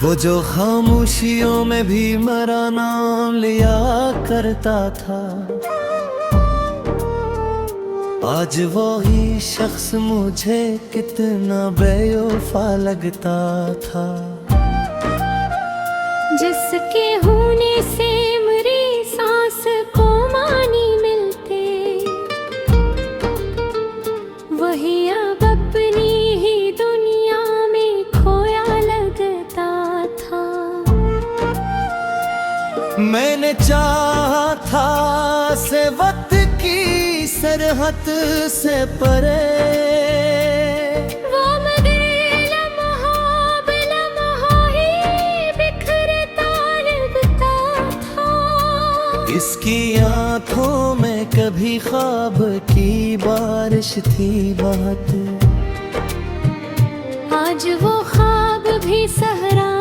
वो जो खामोशियों में भी मेरा नाम लिया करता था, आज वो ही शख्स मुझे कितना बेवफा लगता था। जिसके होने से मेरी सांस को मानी मिलते, वही अब अपनी ही दुनिया में खोया लगता था। मैंने चाहा था से वक्त की सरहद से परे, वो मगर लम्हा ही बिखरता लगता था। इसकी आंखों में कभी ख्वाब की बारिश थी बात, आज वो ख्वाब भी सहरा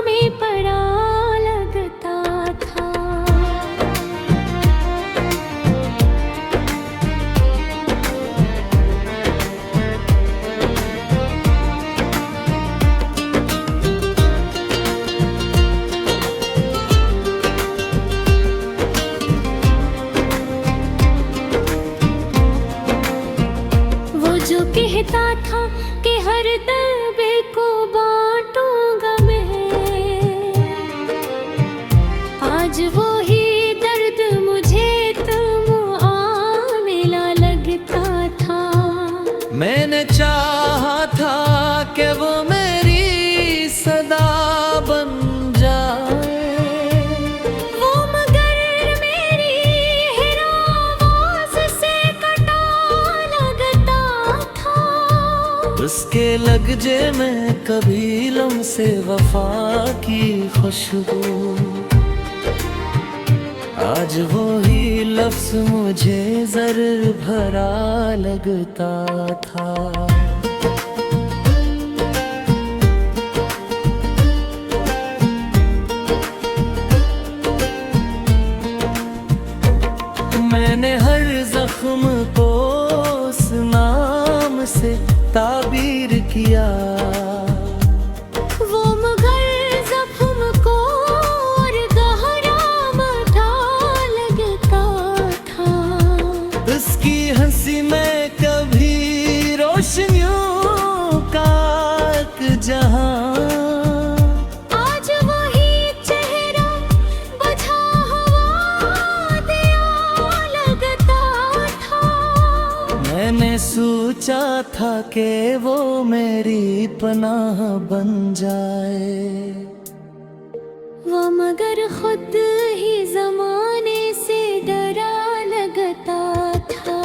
में पड़ा लगता था। वो जो कहता था कि हर दर्द को बांटूंगा मैं, आज वो ही दर्द मुझे तुम मिला लगता था। मैंने चाहा था कि वो मेरी सदा बन जाए, वो मगर मेरी हर आवाज़ से कटा लगता था। उसके लगजे में कभी लम्से वफा की खुशबू, आज वो ही लफ्ज़ मुझे ज़र्र भरा लगता था। मैंने हर जख्म को उस नाम से ताबीर किया, वो मगर ज़ख्म को और गहरा मठा लगता था। उसकी हंसी में कभी रोशनियों का एक जहां, आज वही चेहरा बुझा हुआ दिया लगता था। मैंने सोचा था कि वो मेरी पनाह बन जाए, वो मगर खुद ही ज़माने से डरा लगता था।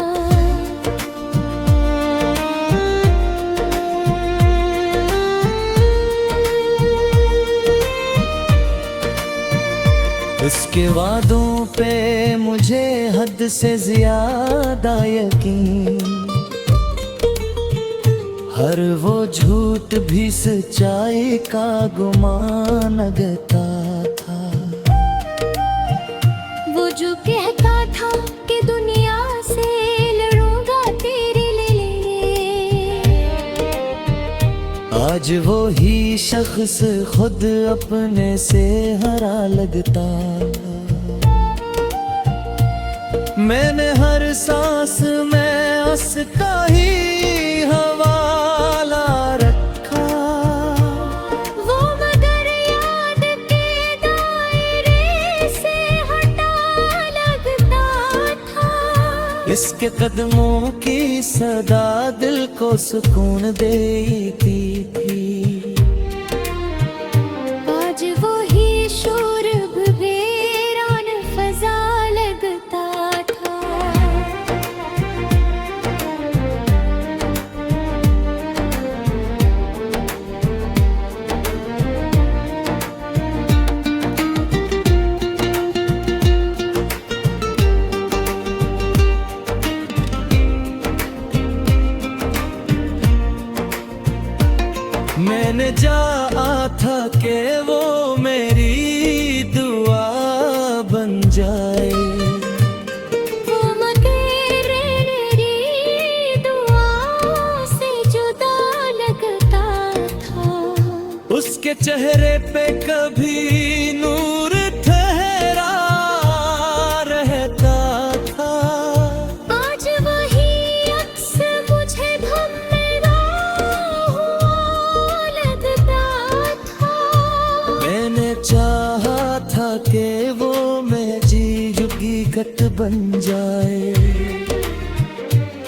उसके वादों पे मुझे हद से ज्यादा यकीन, हर वो झूठ भी सच्चाई का गुमान लगता था। वो जो कहता था कि दुनिया से लड़ूंगा तेरे लिए, आज वो ही शख्स खुद अपने से हरा लगता। मैंने हर सांस में उसका ही हवाला रखा, वो मगर याद के दायरे से हटा लगता था। इसके कदमों की सदा दिल को सुकून देती थी, आज वो ही शोरब वीरान फजा लगता था। मैंने चाहा था कि वो मेरी दुआ बन जाए, वो मगर मेरी दुआ से जुदा लगता था। इसके चेहरे पे कभी नूर ठहरा रहता था। आज वही अक्स मुझे घूमना हुआ लगता था। मैंने चाहा था कि वो मैं जीजुगी घट बन जाए,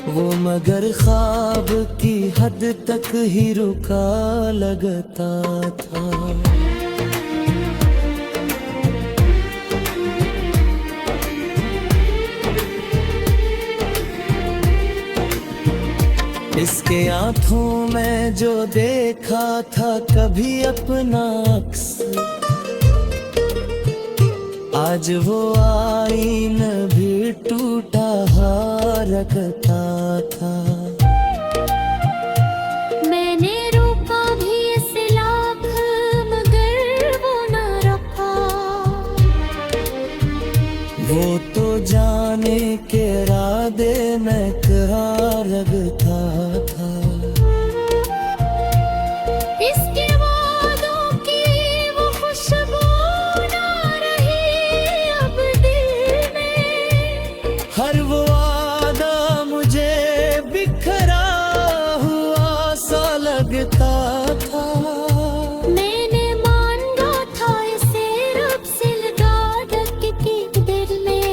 वो मगर ख्वाब की हद तक ही रुका लगता था। इसके आंखों में जो देखा था कभी अपना अक्स, आज वो आईना भी टूटा रखता था। मैंने रोका भी इस लाख मगर वो न रुका। वो तो जाने के राधे में करार लगता था। इसके वादों की वो खुशबू ना रही अब दिल में। हर वो वादा मुझे बिखरा हुआ सा लगता था। मैंने मांगा था इसे रब से लगा के दिल में,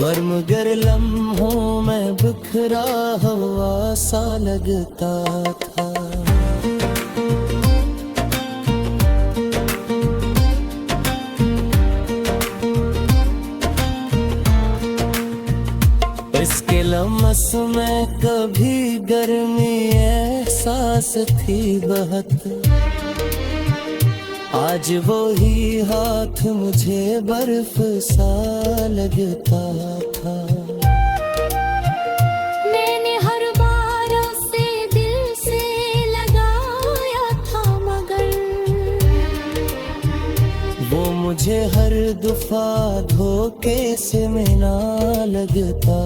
वर मगर लम्हों में बिखरा हुआ सा लगता था। इसके लमस में कभी गर्मी एहसास थी बहुत, आज वो ही हाथ मुझे बर्फ सा लगता था। मैंने हर बार उसे दिल से लगाया था मगर वो मुझे हर दफा धोखे से मिला लगता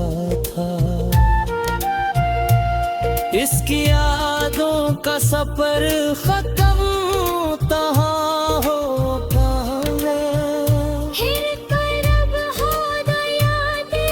था। इसकी यादों का सफर खत्म तहाँ हो पावे, फिर करब हो दया दे।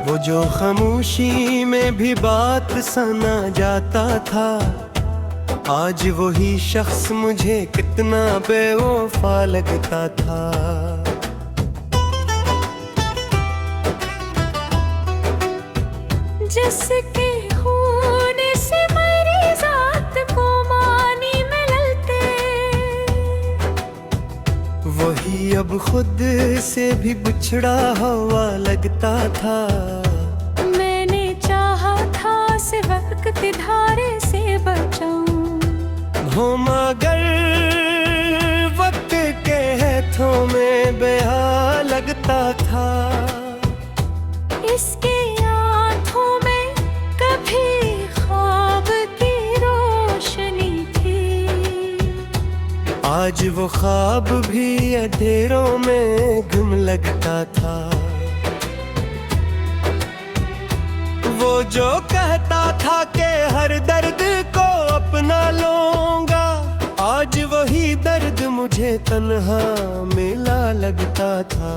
वो जो खामोशी में भी बात सना जाता था, आज वही शख्स मुझे कितना बेवफा लगता था। जिसके होने से मेरी जात को मानी में ललते, वही अब खुद से भी बिछड़ा हुआ लगता था। मैंने चाहा था से वक्त धारे से बचाऊं, हो मगर वक्त के हाथों में बेहाल लगता था। इसके आंखों में कभी ख्वाब की रोशनी थी, आज वो ख्वाब भी अंधेरों में गुम लगता था। वो जो कहता था कि हर दर्द को अपना लूंगा, आज वही दर्द मुझे तन्हा मिला लगता था।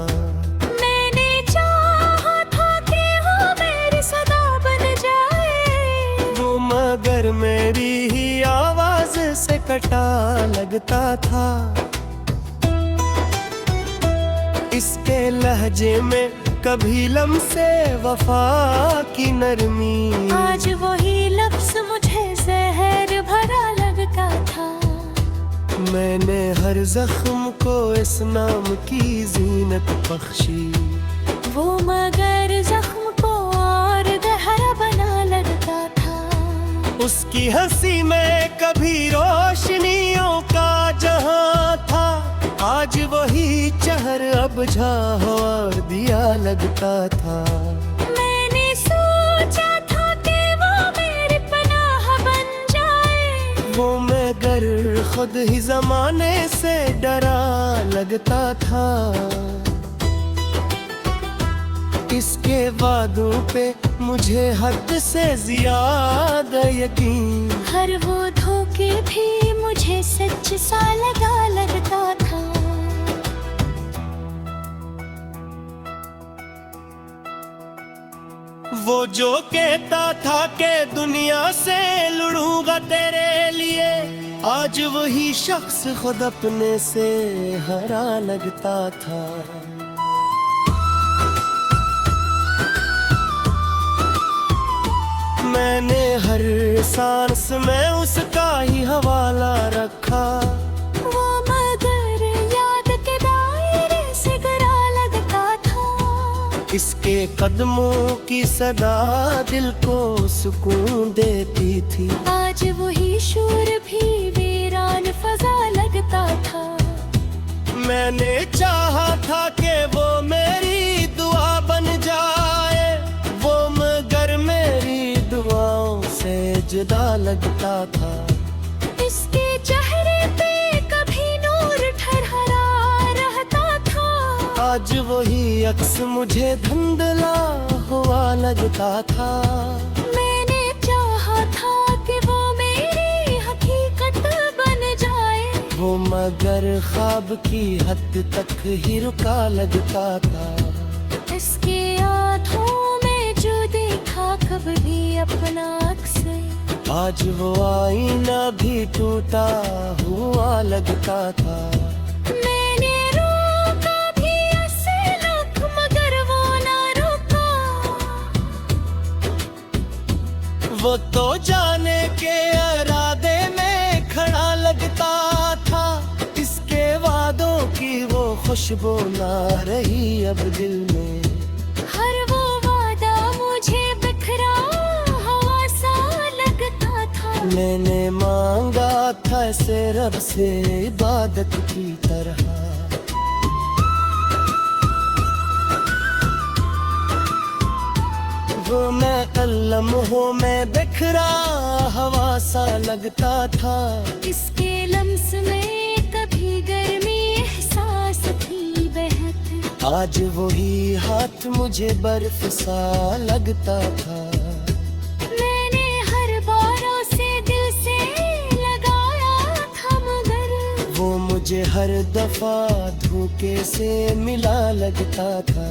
मैंने चाहा था कि वो मेरी सदा बन जाए, वो मगर मेरी ही आवाज से कटा लगता था। इसके लहजे में कभी लम्से वफा की नरमी, आज वही लफ्ज मुझे जहर भरा लगता था। मैंने हर जख्म को इस नाम की जीनत बख्शी, वो मगर जख्म को और गहरा बना लगता था। उसकी हंसी में कभी रोशनियों का जहां था, आज वही चहर अब झाह और दिया लगता था। मैंने सोचा था कि वो मेरी पनाह बन जाए, वो मगर खुद ही जमाने से डरा लगता था। इसके वादों पे मुझे हद से ज्यादा यकीन, हर वो धोखे भी मुझे सच सा लगता था। वो जो कहता था कि दुनिया से लड़ूंगा तेरे लिए, आज वही शख्स खुद अपने से हरा लगता था। मैंने हर सांस में उसका ही हवाला रखा, वो मगर याद के दायरे से गरा लगता था। इसके कदमों की सदा दिल को सुकून देती थी। आज वही शूर भी वीरान फजा लगता था। मैंने चाहा था कि वो मेरी दुआ बन जाए, वो मगर मेरी दुआओं से जुदा लगता था। इसके चेहरे पे कभी नूर ठहरा रहता था। आज वही अक्स मुझे धुंधला हुआ लगता था। मैंने चाहा था कि वो मेरी हकीकत बन जाए, वो मगर ख्वाब की हद तक ही रुका लगता था। इसके आँखों में जो देखा कभी अपना अक्स, आज वो आईना भी टूटा हुआ लगता था। मैंने रोका भी ऐसे लख मगर वो ना रुका। वो तो जाने के इरादे में खड़ा लगता था। इसके वादों की वो खुशबू ना रही अब दिल में। हर वो वादा मुझे बिखरा हुआ सा लगता था। मैंने मांगा था इसे रब से इबादत की तरह। वो मैं लम्हों में बिखरा हवा सा लगता था। इसके लम्स में कभी गर्मी एहसास थी बहत। आज वही हाथ मुझे बर्फ सा लगता था। मैंने हर बारों से दिल से लगाया था मगर वो मुझे हर दफा धोखे से मिला लगता था।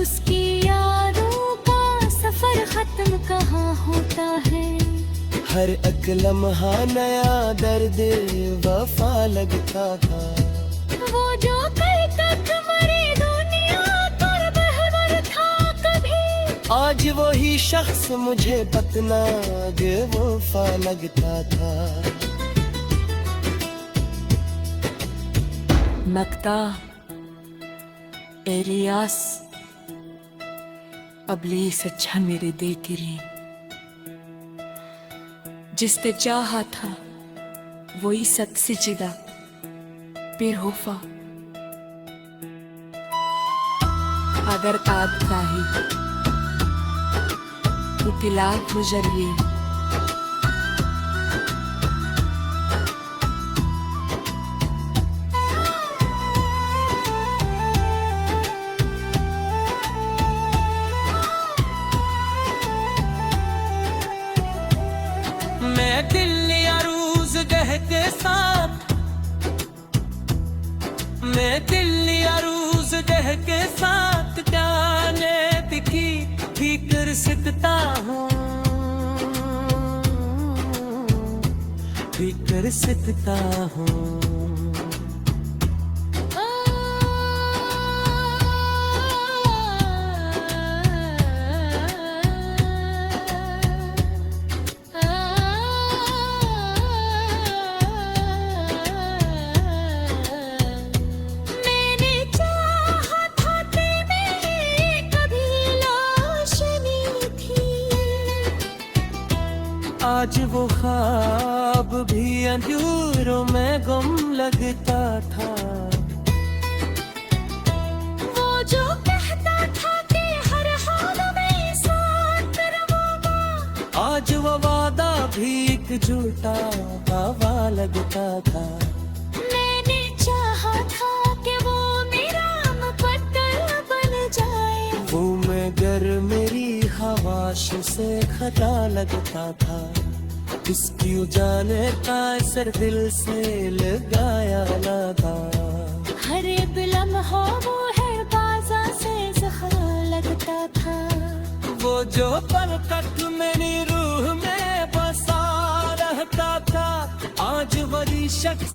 उसकी यादों का सफर खत्म कहाँ होता है। हर एक लम्हा नया दर्द वफा लगता था। वो जो कल तक मरी दुनिया पर बहवर था कभी, आज वही शख्स मुझे बतनाग वफा लगता था। नक्ता एरियास अबलीस अच्छा मेरे दिल गिरी, जिसने चाहा था वही सत से जिला बेरहोफा। अगर ताब ताही इतिलाफ मुजरवी मैं दिल अरूज गह के साथ, मैं दिल अरूज गह के साथ जाने दिखी फिक्र सिकता हूँ, फिक्र सिकता हूँ। आज वो ख्वाब भी अंजूरों में गुम लगता था। जो कहता था कि हर हाल में साथ रहूंगा, आज वो वादा भी एक झूठा हवा लगता था। मैंने चाहा था कि वो मेरा मुकद्दर बन जाए, वो मगर मेरी हवाश से खता लगता था। इसकी जाने का असर दिल से लगाया ना था। हर एक लम्हा वो है बाजा से जहर लगता था। वो जो पल तक मेरी रूह में बसा रहता था, आज वही शख्स